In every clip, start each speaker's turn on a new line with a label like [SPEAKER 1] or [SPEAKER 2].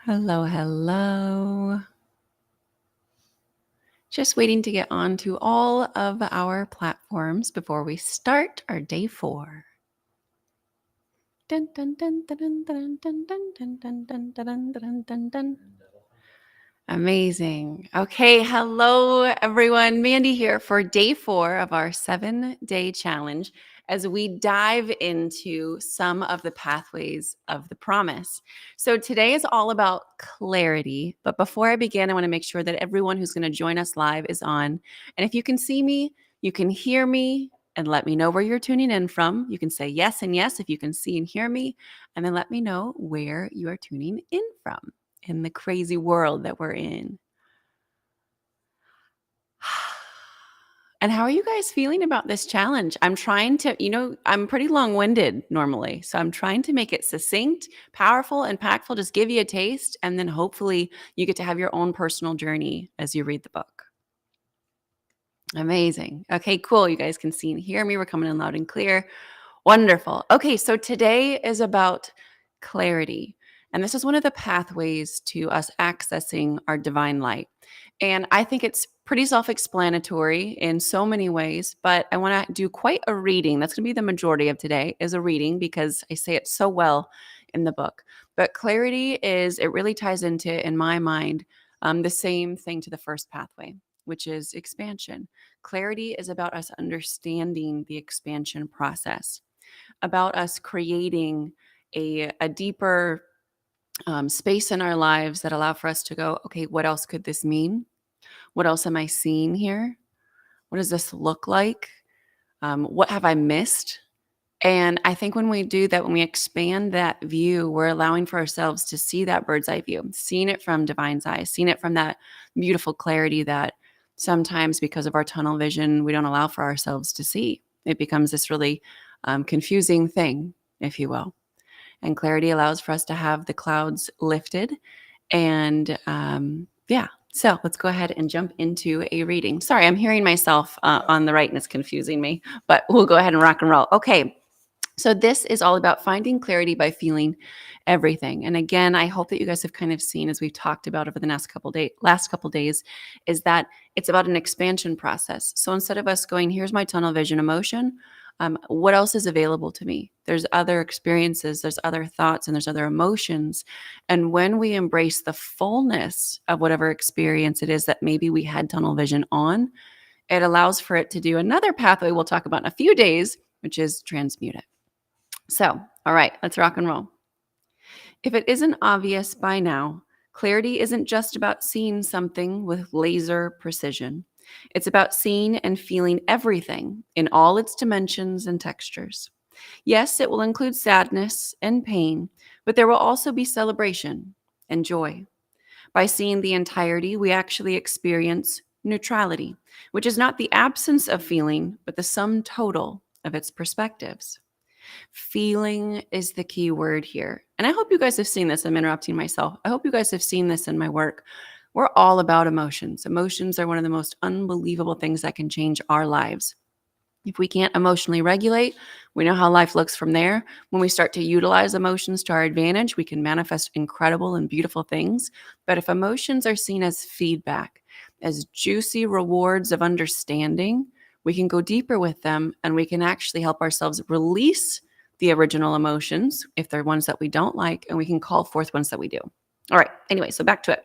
[SPEAKER 1] Hello, hello. Just waiting to get on to all of our platforms before we start our day 4. Dun, dun, dun, dun, dun, dun, dun, dun, dun, dun, dun, dun, dun, dun, dun. Amazing. Okay, hello everyone. Mandy here for day 4 of our 7-day challenge as we dive into some of the pathways of the promise. So today is all about clarity, but before I begin, I want to make sure that everyone who's going to join us live is on. And if you can see me, you can hear me, and let me know where you're tuning in from. You can say yes and yes if you can see and hear me, and then let me know where you are tuning in from in the crazy world that we're in. And how are you guys feeling about this challenge? I'm trying to, I'm pretty long-winded normally. So I'm trying to make it succinct, powerful, impactful, just give you a taste. And then hopefully you get to have your own personal journey as you read the book. Amazing. Okay, cool. You guys can see and hear me. We're coming in loud and clear. Wonderful. Okay, so today is about clarity. And this is one of the pathways to us accessing our divine light. And I think it's pretty self explanatory in so many ways, but I want to do quite a reading. That's going to be the majority of today, is a reading because I say it so well in the book. But clarity it really ties into, in my mind, the same thing to the first pathway, which is expansion. Clarity is about us understanding the expansion process, about us creating a deeper space in our lives that allow for us to go, okay, what else could this mean? What else am I seeing here? What does this look like? What have I missed? And I think when we do that, when we expand that view, we're allowing for ourselves to see that bird's eye view, seeing it from divine's eyes, seeing it from that beautiful clarity that sometimes because of our tunnel vision, we don't allow for ourselves to see. It becomes this really confusing thing, if you will. And clarity allows for us to have the clouds lifted. And so let's go ahead and jump into a reading. Sorry, I'm hearing myself on the right and it's confusing me, but we'll go ahead and rock and roll. Okay. So this is all about finding clarity by feeling everything. And again, I hope that you guys have kind of seen, as we've talked about over the last couple days, is that it's about an expansion process. So instead of us going, here's my tunnel vision emotion, what else is available to me? There's other experiences, there's other thoughts, and there's other emotions. And when we embrace the fullness of whatever experience it is that maybe we had tunnel vision on, it allows for it to do another pathway we'll talk about in a few days, which is transmute it. So, all right, let's rock and roll. If it isn't obvious by now, clarity isn't just about seeing something with laser precision. It's about seeing and feeling everything in all its dimensions and textures. Yes, it will include sadness and pain, but there will also be celebration and joy. By seeing the entirety, we actually experience neutrality, which is not the absence of feeling, but the sum total of its perspectives. Feeling is the key word here. And I hope you guys have seen this. I'm interrupting myself. I hope you guys have seen this in my work. We're all about emotions. Emotions are one of the most unbelievable things that can change our lives. If we can't emotionally regulate, we know how life looks from there. When we start to utilize emotions to our advantage, we can manifest incredible and beautiful things. But if emotions are seen as feedback, as juicy rewards of understanding, we can go deeper with them and we can actually help ourselves release the original emotions if they're ones that we don't like, and we can call forth ones that we do. All right. Anyway, so back to it.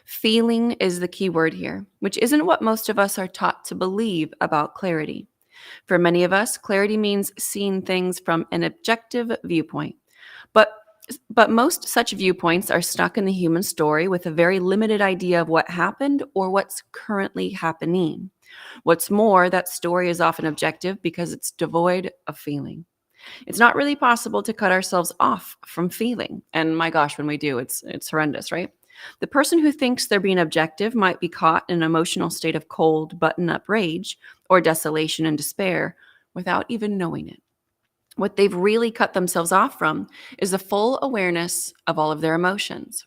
[SPEAKER 1] Feeling is the key word here, which isn't what most of us are taught to believe about clarity. For many of us, clarity means seeing things from an objective viewpoint. But most such viewpoints are stuck in the human story with a very limited idea of what happened or what's currently happening. What's more, that story is often objective because it's devoid of feeling. It's not really possible to cut ourselves off from feeling. And my gosh, when we do, it's horrendous, right? The person who thinks they're being objective might be caught in an emotional state of cold, button-up rage or desolation and despair without even knowing it. What they've really cut themselves off from is the full awareness of all of their emotions.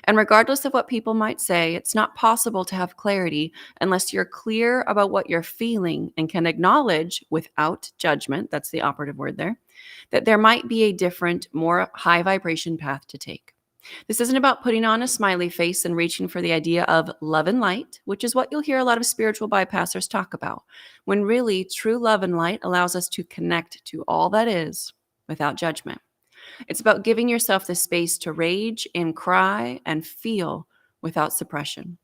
[SPEAKER 1] And regardless of what people might say, it's not possible to have clarity unless you're clear about what you're feeling and can acknowledge without judgment, that's the operative word there, that there might be a different, more high vibration path to take. This isn't about putting on a smiley face and reaching for the idea of love and light, which is what you'll hear a lot of spiritual bypassers talk about, when really true love and light allows us to connect to all that is without judgment. It's about giving yourself the space to rage and cry and feel without suppression.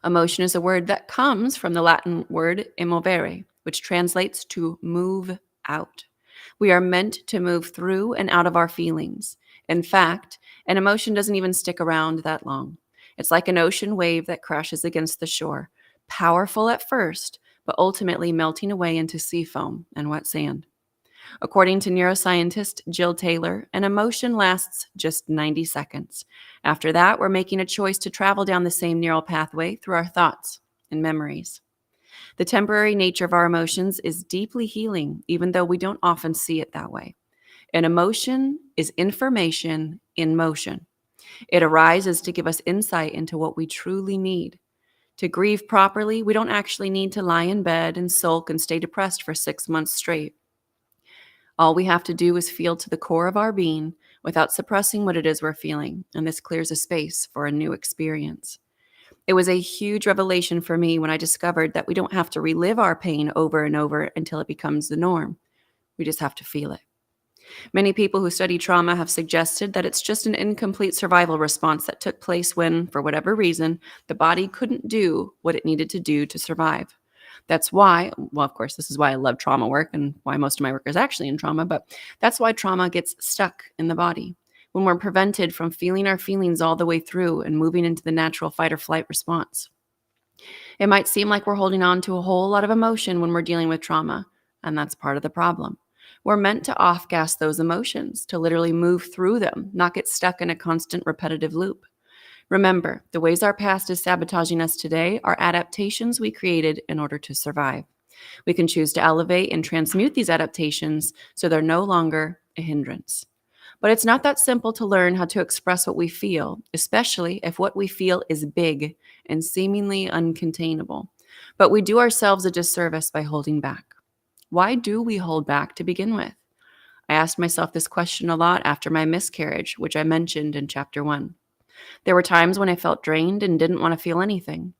[SPEAKER 1] Emotion is a word that comes from the Latin word emovere, which translates to move out. We are meant to move through and out of our feelings. In fact, an emotion doesn't even stick around that long. It's like an ocean wave that crashes against the shore, powerful at first, but ultimately melting away into sea foam and wet sand. According to neuroscientist Jill Taylor, an emotion lasts just 90 seconds. After that, we're making a choice to travel down the same neural pathway through our thoughts and memories. The temporary nature of our emotions is deeply healing, even though we don't often see it that way. An emotion is information in motion. It arises to give us insight into what we truly need. To grieve properly, we don't actually need to lie in bed and sulk and stay depressed for 6 months straight. All we have to do is feel to the core of our being without suppressing what it is we're feeling, and this clears a space for a new experience. It was a huge revelation for me when I discovered that we don't have to relive our pain over and over until it becomes the norm. We just have to feel it. Many people who study trauma have suggested that it's just an incomplete survival response that took place when, for whatever reason, the body couldn't do what it needed to do to survive. That's why, well, of course, this is why I love trauma work and why most of my work is actually in trauma, but that's why trauma gets stuck in the body. When we're prevented from feeling our feelings all the way through and moving into the natural fight or flight response. It might seem like we're holding on to a whole lot of emotion when we're dealing with trauma, and that's part of the problem. We're meant to off-gas those emotions, to literally move through them, not get stuck in a constant repetitive loop. Remember, the ways our past is sabotaging us today are adaptations we created in order to survive. We can choose to elevate and transmute these adaptations so they're no longer a hindrance. But it's not that simple to learn how to express what we feel, especially if what we feel is big and seemingly uncontainable. But we do ourselves a disservice by holding back. Why do we hold back to begin with? I asked myself this question a lot after my miscarriage, which I mentioned in chapter 1. There were times when I felt drained and didn't want to feel anything.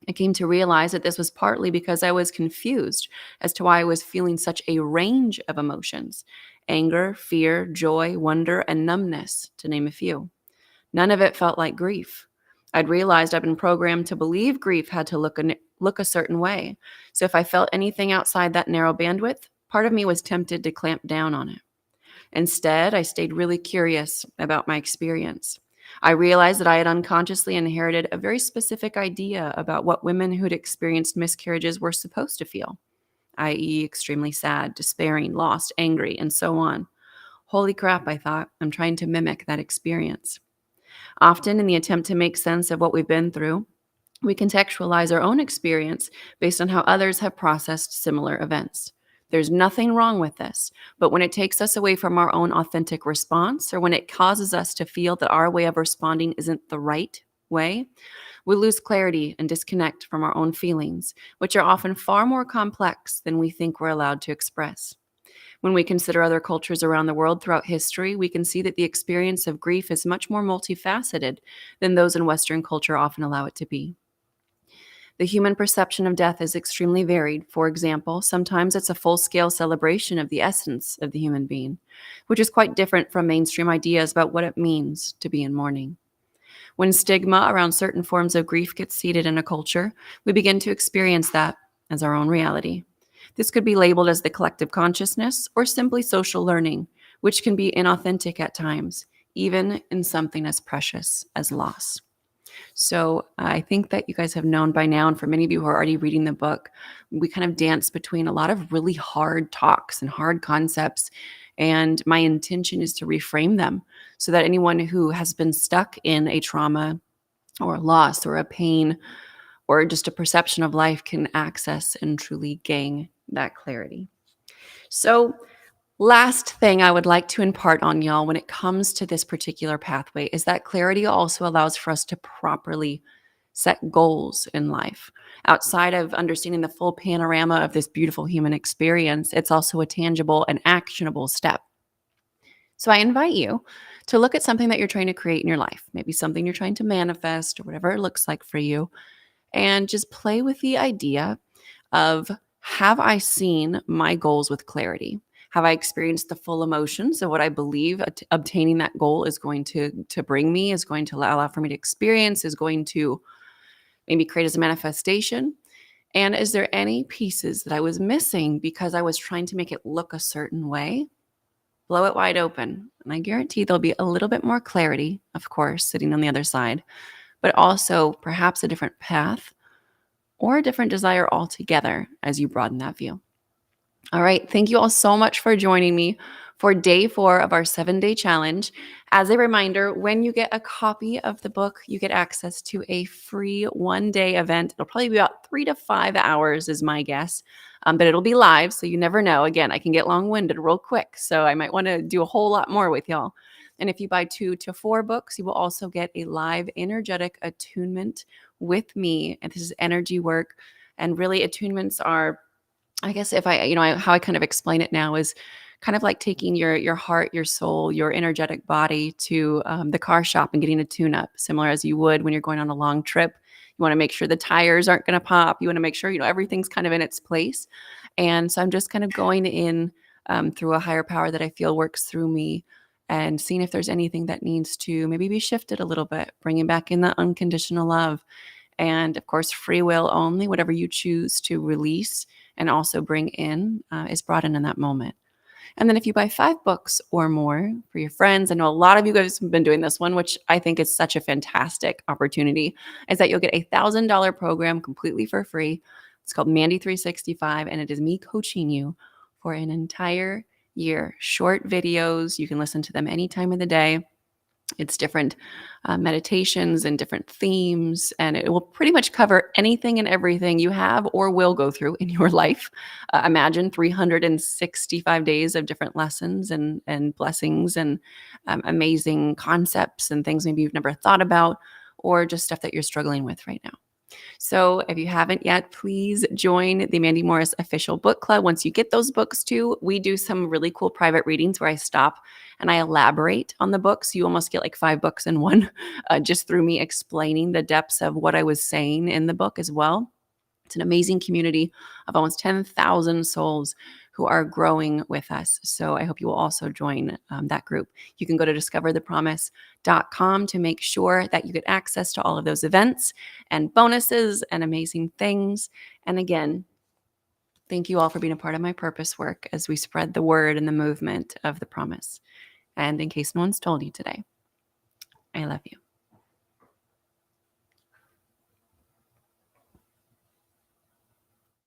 [SPEAKER 1] I came to realize that this was partly because I was confused as to why I was feeling such a range of emotions: anger, fear, joy, wonder, and numbness, to name a few. None of it felt like grief. I'd realized I'd been programmed to believe grief had to look a certain way. So if I felt anything outside that narrow bandwidth, part of me was tempted to clamp down on it. Instead, I stayed really curious about my experience. I realized that I had unconsciously inherited a very specific idea about what women who'd experienced miscarriages were supposed to feel, i.e., extremely sad, despairing, lost, angry, and so on. Holy crap, I thought, I'm trying to mimic that experience. Often, in the attempt to make sense of what we've been through, we contextualize our own experience based on how others have processed similar events. There's nothing wrong with this, but when it takes us away from our own authentic response, or when it causes us to feel that our way of responding isn't the right way, we lose clarity and disconnect from our own feelings, which are often far more complex than we think we're allowed to express. When we consider other cultures around the world throughout history, we can see that the experience of grief is much more multifaceted than those in Western culture often allow it to be. The human perception of death is extremely varied. For example, sometimes it's a full-scale celebration of the essence of the human being, which is quite different from mainstream ideas about what it means to be in mourning. When stigma around certain forms of grief gets seated in a culture, we begin to experience that as our own reality. This could be labeled as the collective consciousness or simply social learning, which can be inauthentic at times, even in something as precious as loss. So I think that you guys have known by now, and for many of you who are already reading the book, we kind of dance between a lot of really hard talks and hard concepts. And my intention is to reframe them so that anyone who has been stuck in a trauma or a loss or a pain or just a perception of life can access and truly gain that clarity. So last thing I would like to impart on y'all when it comes to this particular pathway is that clarity also allows for us to properly set goals in life. Outside of understanding the full panorama of this beautiful human experience, it's also a tangible and actionable step. So I invite you to look at something that you're trying to create in your life, maybe something you're trying to manifest or whatever it looks like for you, and just play with the idea of, have I seen my goals with clarity? Have I experienced the full emotions of what I believe obtaining that goal is going to bring me, is going to allow for me to experience, is going to maybe create as a manifestation? And is there any pieces that I was missing because I was trying to make it look a certain way? Blow it wide open. And I guarantee there'll be a little bit more clarity, of course, sitting on the other side, but also perhaps a different path or a different desire altogether as you broaden that view. All right. Thank you all so much for joining me for day 4 of our 7-day challenge. As a reminder, when you get a copy of the book, you get access to a free 1-day event. It'll probably be about 3 to 5 hours is my guess, but it'll be live. So you never know. Again, I can get long-winded real quick. So I might want to do a whole lot more with y'all. And if you buy 2 to 4 books, you will also get a live energetic attunement with me. And this is energy work. And really, attunements are, I guess if how I kind of explain it now is kind of like taking your heart, your soul, your energetic body to the car shop and getting a tune-up, similar as you would when you're going on a long trip. You want to make sure the tires aren't going to pop. You want to make sure, everything's kind of in its place. And so I'm just kind of going in through a higher power that I feel works through me and seeing if there's anything that needs to maybe be shifted a little bit, bringing back in the unconditional love. And of course, free will only, whatever you choose to release and also bring in is brought in that moment. And then if you buy 5 books or more for your friends, I know a lot of you guys have been doing this one, which I think is such a fantastic opportunity, is that you'll get a $1,000 program completely for free. It's called Mandy 365, and it is me coaching you for an entire year. Short videos, you can listen to them any time of the day. It's different meditations and different themes, and it will pretty much cover anything and everything you have or will go through in your life. Imagine 365 days of different lessons and blessings and amazing concepts and things maybe you've never thought about, or just stuff that you're struggling with right now. So if you haven't yet, please join the Mandy Morris official book club. Once you get those books too, we do some really cool private readings where I stop and I elaborate on the books. You almost get like 5 books in one, just through me explaining the depths of what I was saying in the book as well. It's an amazing community of almost 10,000 souls who are growing with us. So I hope you will also join that group. You can go to discoverthepromise.com to make sure that you get access to all of those events and bonuses and amazing things. And again, thank you all for being a part of my purpose work as we spread the word and the movement of the promise. And in case no one's told you today, I love you.